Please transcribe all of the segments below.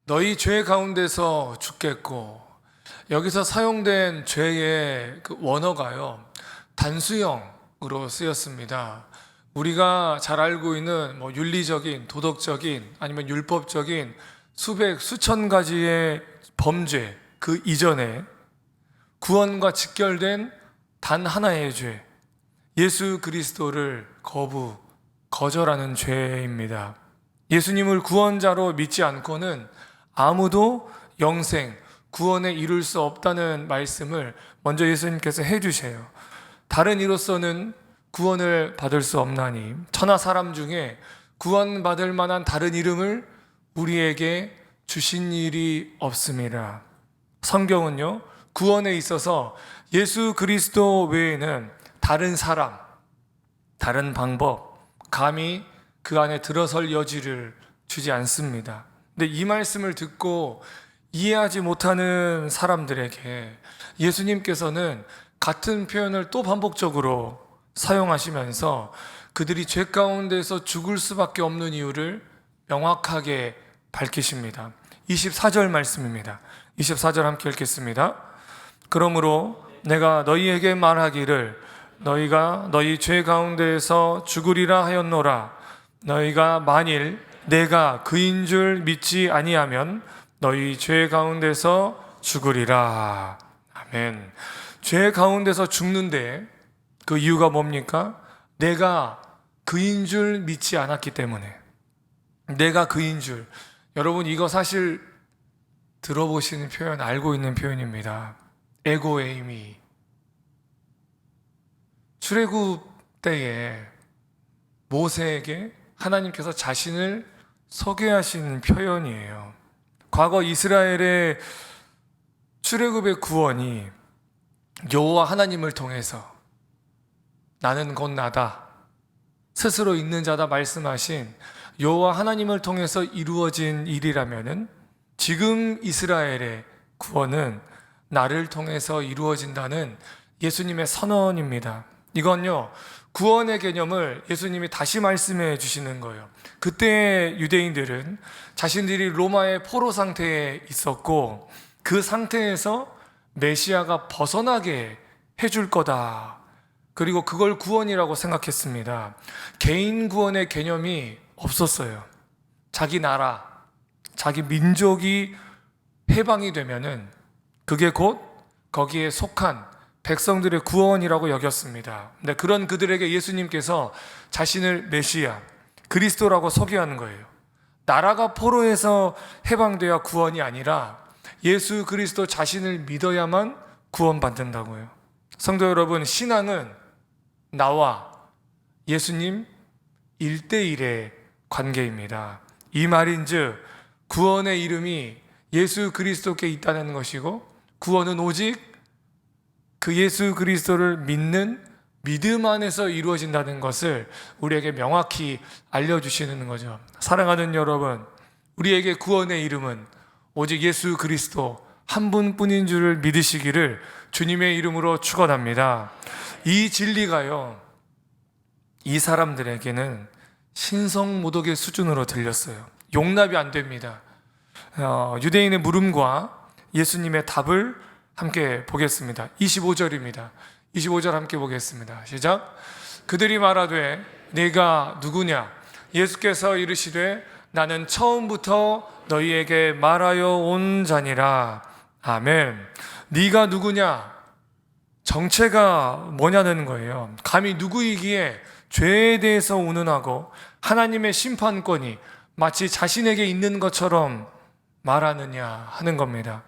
너희 죄 가운데서 죽겠고, 여기서 사용된 죄의 그 원어가요, 단수형으로 쓰였습니다. 우리가 잘 알고 있는 윤리적인, 도덕적인, 아니면 율법적인 수백, 수천 가지의 범죄, 그 이전에 구원과 직결된 단 하나의 죄, 예수 그리스도를 거절하는 죄입니다. 예수님을 구원자로 믿지 않고는 아무도 영생, 구원에 이룰 수 없다는 말씀을 먼저 예수님께서 해주세요. 다른 이로서는 구원을 받을 수 없나니 천하 사람 중에 구원받을 만한 다른 이름을 우리에게 주신 일이 없습니다. 성경은요, 구원에 있어서 예수 그리스도 외에는 다른 사람, 다른 방법, 감히 그 안에 들어설 여지를 주지 않습니다. 근데 이 말씀을 듣고 이해하지 못하는 사람들에게 예수님께서는 같은 표현을 또 반복적으로 사용하시면서 그들이 죄 가운데서 죽을 수밖에 없는 이유를 명확하게 밝히십니다. 24절 말씀입니다. 24절 함께 읽겠습니다. 그러므로 내가 너희에게 말하기를 너희가 너희 죄 가운데에서 죽으리라 하였노라. 너희가 만일 내가 그인 줄 믿지 아니하면 너희 죄 가운데서 죽으리라. 아멘. 죄 가운데서 죽는데 그 이유가 뭡니까? 내가 그인 줄 믿지 않았기 때문에. 내가 그인 줄. 여러분, 이거 사실 들어보시는 표현, 알고 있는 표현입니다. 에고에이미. 출애굽 때에 모세에게 하나님께서 자신을 소개하신 표현이에요. 과거 이스라엘의 출애굽의 구원이 여호와 하나님을 통해서 나는 곧 나다, 스스로 있는 자다 말씀하신 여호와 하나님을 통해서 이루어진 일이라면은 지금 이스라엘의 구원은 나를 통해서 이루어진다는 예수님의 선언입니다. 이건요, 구원의 개념을 예수님이 다시 말씀해 주시는 거예요. 그때 유대인들은 자신들이 로마의 포로 상태에 있었고 그 상태에서 메시아가 벗어나게 해줄 거다. 그리고 그걸 구원이라고 생각했습니다. 개인 구원의 개념이 없었어요. 자기 나라, 자기 민족이 해방이 되면은 그게 곧 거기에 속한 백성들의 구원이라고 여겼습니다. 근데 그런 그들에게 예수님께서 자신을 메시아, 그리스도라고 소개하는 거예요. 나라가 포로에서 해방돼야 구원이 아니라 예수 그리스도 자신을 믿어야만 구원받는다고요. 성도 여러분, 신앙은 나와 예수님 1대1의 관계입니다. 이 말인즉 구원의 이름이 예수 그리스도께 있다는 것이고, 구원은 오직 그 예수 그리스도를 믿는 믿음 안에서 이루어진다는 것을 우리에게 명확히 알려주시는 거죠. 사랑하는 여러분, 우리에게 구원의 이름은 오직 예수 그리스도 한 분뿐인 줄을 믿으시기를 주님의 이름으로 축원합니다. 이 진리가요, 이 사람들에게는 신성모독의 수준으로 들렸어요. 용납이 안 됩니다. 유대인의 물음과 예수님의 답을 함께 보겠습니다. 25절입니다. 25절 함께 보겠습니다. 시작. 그들이 말하되 네가 누구냐? 예수께서 이르시되 나는 처음부터 너희에게 말하여 온 자니라. 아멘. 네가 누구냐? 정체가 뭐냐는 거예요. 감히 누구이기에 죄에 대해서 운운하고 하나님의 심판권이 마치 자신에게 있는 것처럼 말하느냐 하는 겁니다.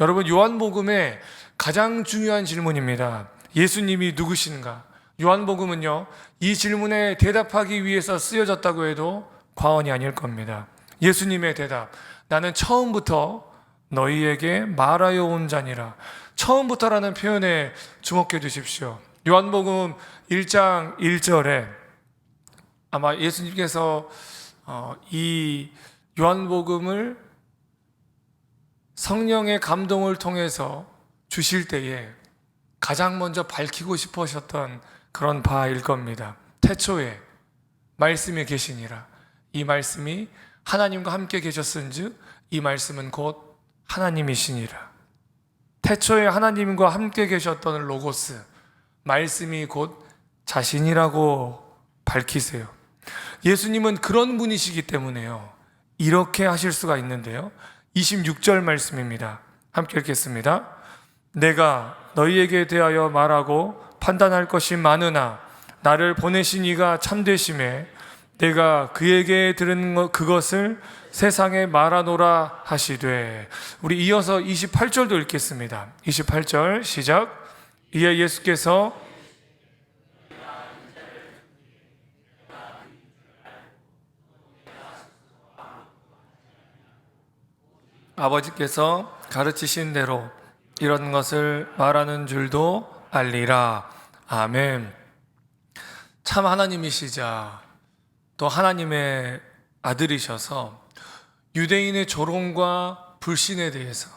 여러분, 요한복음의 가장 중요한 질문입니다. 예수님이 누구신가? 요한복음은요, 이 질문에 대답하기 위해서 쓰여졌다고 해도 과언이 아닐 겁니다. 예수님의 대답, 나는 처음부터 너희에게 말하여 온 자니라. 처음부터라는 표현에 주목해 주십시오. 요한복음 1장 1절에 아마 예수님께서 이 요한복음을 성령의 감동을 통해서 주실 때에 가장 먼저 밝히고 싶으셨던 그런 바일 겁니다. 태초에 말씀이 계시니라. 이 말씀이 하나님과 함께 계셨은즉 이 말씀은 곧 하나님이시니라. 태초에 하나님과 함께 계셨던 로고스, 말씀이 곧 자신이라고 밝히세요. 예수님은 그런 분이시기 때문에요, 이렇게 하실 수가 있는데요. 26절 말씀입니다. 함께 읽겠습니다. 내가 너희에게 대하여 말하고 판단할 것이 많으나 나를 보내신 이가 참되심에 내가 그에게 들은 그것을 세상에 말하노라 하시되. 우리 이어서 28절도 읽겠습니다. 28절 시작. 이에 예수께서 아버지께서 가르치신 대로 이런 것을 말하는 줄도 알리라. 아멘. 참 하나님이시자 또 하나님의 아들이셔서 유대인의 조롱과 불신에 대해서,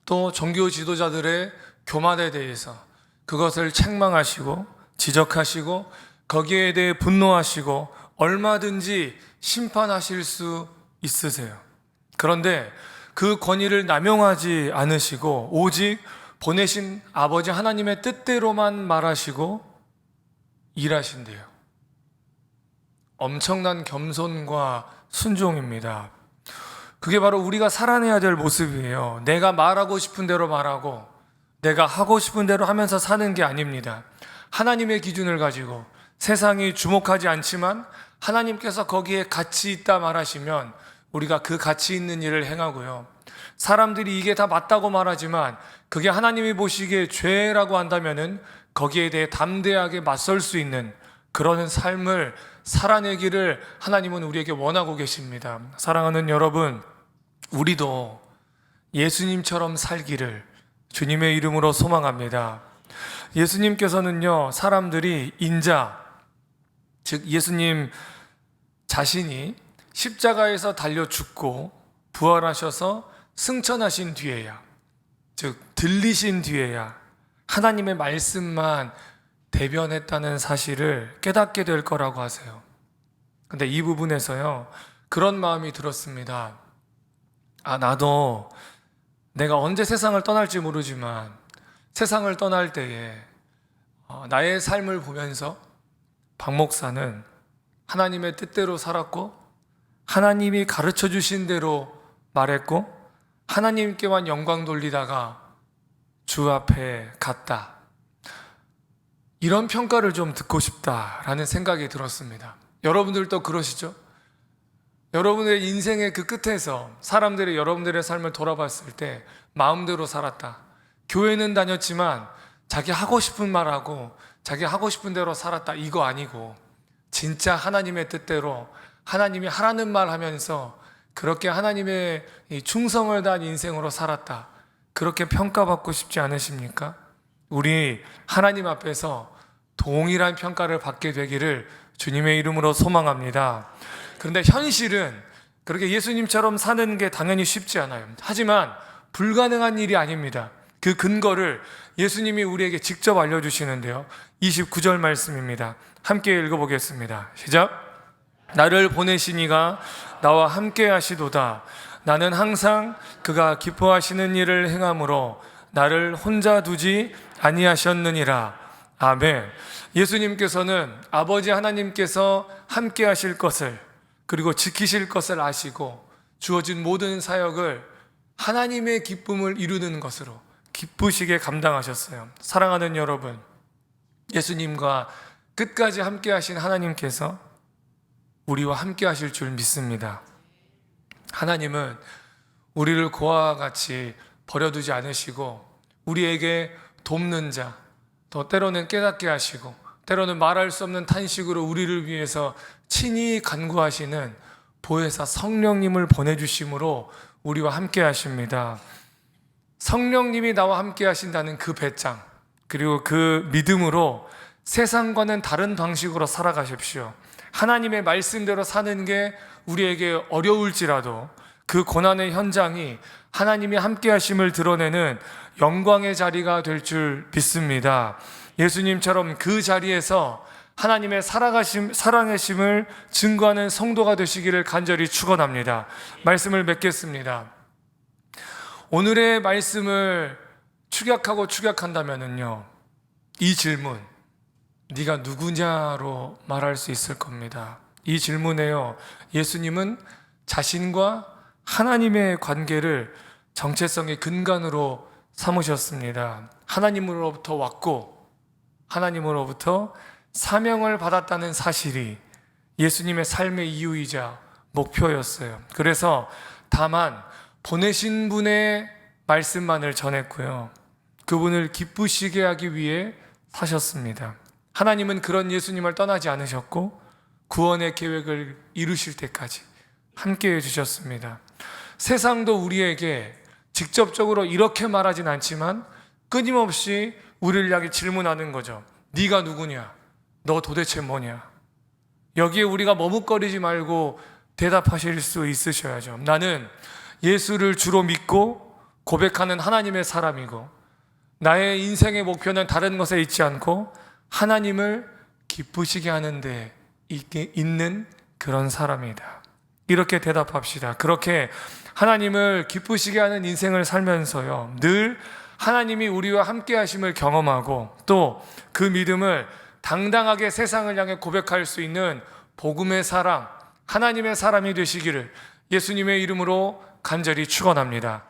또 종교 지도자들의 교만에 대해서 그것을 책망하시고 지적하시고 거기에 대해 분노하시고 얼마든지 심판하실 수 있으세요. 그런데 그 권위를 남용하지 않으시고 오직 보내신 아버지 하나님의 뜻대로만 말하시고 일하신대요. 엄청난 겸손과 순종입니다. 그게 바로 우리가 살아내야 될 모습이에요. 내가 말하고 싶은 대로 말하고 내가 하고 싶은 대로 하면서 사는 게 아닙니다. 하나님의 기준을 가지고 세상이 주목하지 않지만 하나님께서 거기에 가치 있다 말하시면 우리가 그 가치 있는 일을 행하고요. 사람들이 이게 다 맞다고 말하지만 그게 하나님이 보시기에 죄라고 한다면은 거기에 대해 담대하게 맞설 수 있는 그런 삶을 살아내기를 하나님은 우리에게 원하고 계십니다. 사랑하는 여러분, 우리도 예수님처럼 살기를 주님의 이름으로 소망합니다. 예수님께서는요, 사람들이 인자, 즉 예수님 자신이 십자가에서 달려 죽고 부활하셔서 승천하신 뒤에야, 즉 들리신 뒤에야 하나님의 말씀만 대변했다는 사실을 깨닫게 될 거라고 하세요. 근데 이 부분에서요, 그런 마음이 들었습니다. 나도 내가 언제 세상을 떠날지 모르지만 세상을 떠날 때에 나의 삶을 보면서 박 목사는 하나님의 뜻대로 살았고 하나님이 가르쳐 주신 대로 말했고 하나님께만 영광 돌리다가 주 앞에 갔다. 이런 평가를 좀 듣고 싶다라는 생각이 들었습니다. 여러분들도 그러시죠? 여러분의 인생의 그 끝에서 사람들이 여러분들의 삶을 돌아봤을 때 마음대로 살았다, 교회는 다녔지만 자기 하고 싶은 말하고 자기 하고 싶은 대로 살았다, 이거 아니고 진짜 하나님의 뜻대로 하나님이 하라는 말 하면서 그렇게 하나님의 충성을 다한 인생으로 살았다, 그렇게 평가받고 싶지 않으십니까? 우리 하나님 앞에서 동일한 평가를 받게 되기를 주님의 이름으로 소망합니다. 그런데 현실은 그렇게 예수님처럼 사는 게 당연히 쉽지 않아요. 하지만 불가능한 일이 아닙니다. 그 근거를 예수님이 우리에게 직접 알려주시는데요, 29절 말씀입니다. 함께 읽어보겠습니다. 시작. 나를 보내신 이가 나와 함께 하시도다. 나는 항상 그가 기뻐하시는 일을 행함으로 나를 혼자 두지 아니하셨느니라. 아멘. 예수님께서는 아버지 하나님께서 함께 하실 것을, 그리고 지키실 것을 아시고 주어진 모든 사역을 하나님의 기쁨을 이루는 것으로 기쁘시게 감당하셨어요. 사랑하는 여러분, 예수님과 끝까지 함께 하신 하나님께서 우리와 함께 하실 줄 믿습니다. 하나님은 우리를 고아와 같이 버려두지 않으시고 우리에게 돕는 자, 또 때로는 깨닫게 하시고 때로는 말할 수 없는 탄식으로 우리를 위해서 친히 간구하시는 보혜사 성령님을 보내주심으로 우리와 함께 하십니다. 성령님이 나와 함께 하신다는 그 배짱, 그리고 그 믿음으로 세상과는 다른 방식으로 살아가십시오. 하나님의 말씀대로 사는 게 우리에게 어려울지라도 그 고난의 현장이 하나님이 함께 하심을 드러내는 영광의 자리가 될 줄 믿습니다. 예수님처럼 그 자리에서 하나님의 살아계심을 증거하는 성도가 되시기를 간절히 축원합니다. 말씀을 맺겠습니다. 오늘의 말씀을 축약한다면은요, 이 질문, 네가 누구냐로 말할 수 있을 겁니다. 이 질문에요, 예수님은 자신과 하나님의 관계를 정체성의 근간으로 삼으셨습니다. 하나님으로부터 왔고 하나님으로부터 사명을 받았다는 사실이 예수님의 삶의 이유이자 목표였어요. 그래서 다만 보내신 분의 말씀만을 전했고요, 그분을 기쁘시게 하기 위해 사셨습니다. 하나님은 그런 예수님을 떠나지 않으셨고 구원의 계획을 이루실 때까지 함께 해주셨습니다. 세상도 우리에게 직접적으로 이렇게 말하진 않지만 끊임없이 우리를 향해 질문하는 거죠. 네가 누구냐? 너 도대체 뭐냐? 여기에 우리가 머뭇거리지 말고 대답하실 수 있으셔야죠. 나는 예수를 주로 믿고 고백하는 하나님의 사람이고, 나의 인생의 목표는 다른 것에 있지 않고 하나님을 기쁘시게 하는 데 있는 그런 사람이다. 이렇게 대답합시다. 그렇게 하나님을 기쁘시게 하는 인생을 살면서요, 늘 하나님이 우리와 함께 하심을 경험하고 또 그 믿음을 당당하게 세상을 향해 고백할 수 있는 복음의 사람, 하나님의 사람이 되시기를 예수님의 이름으로 간절히 축원합니다.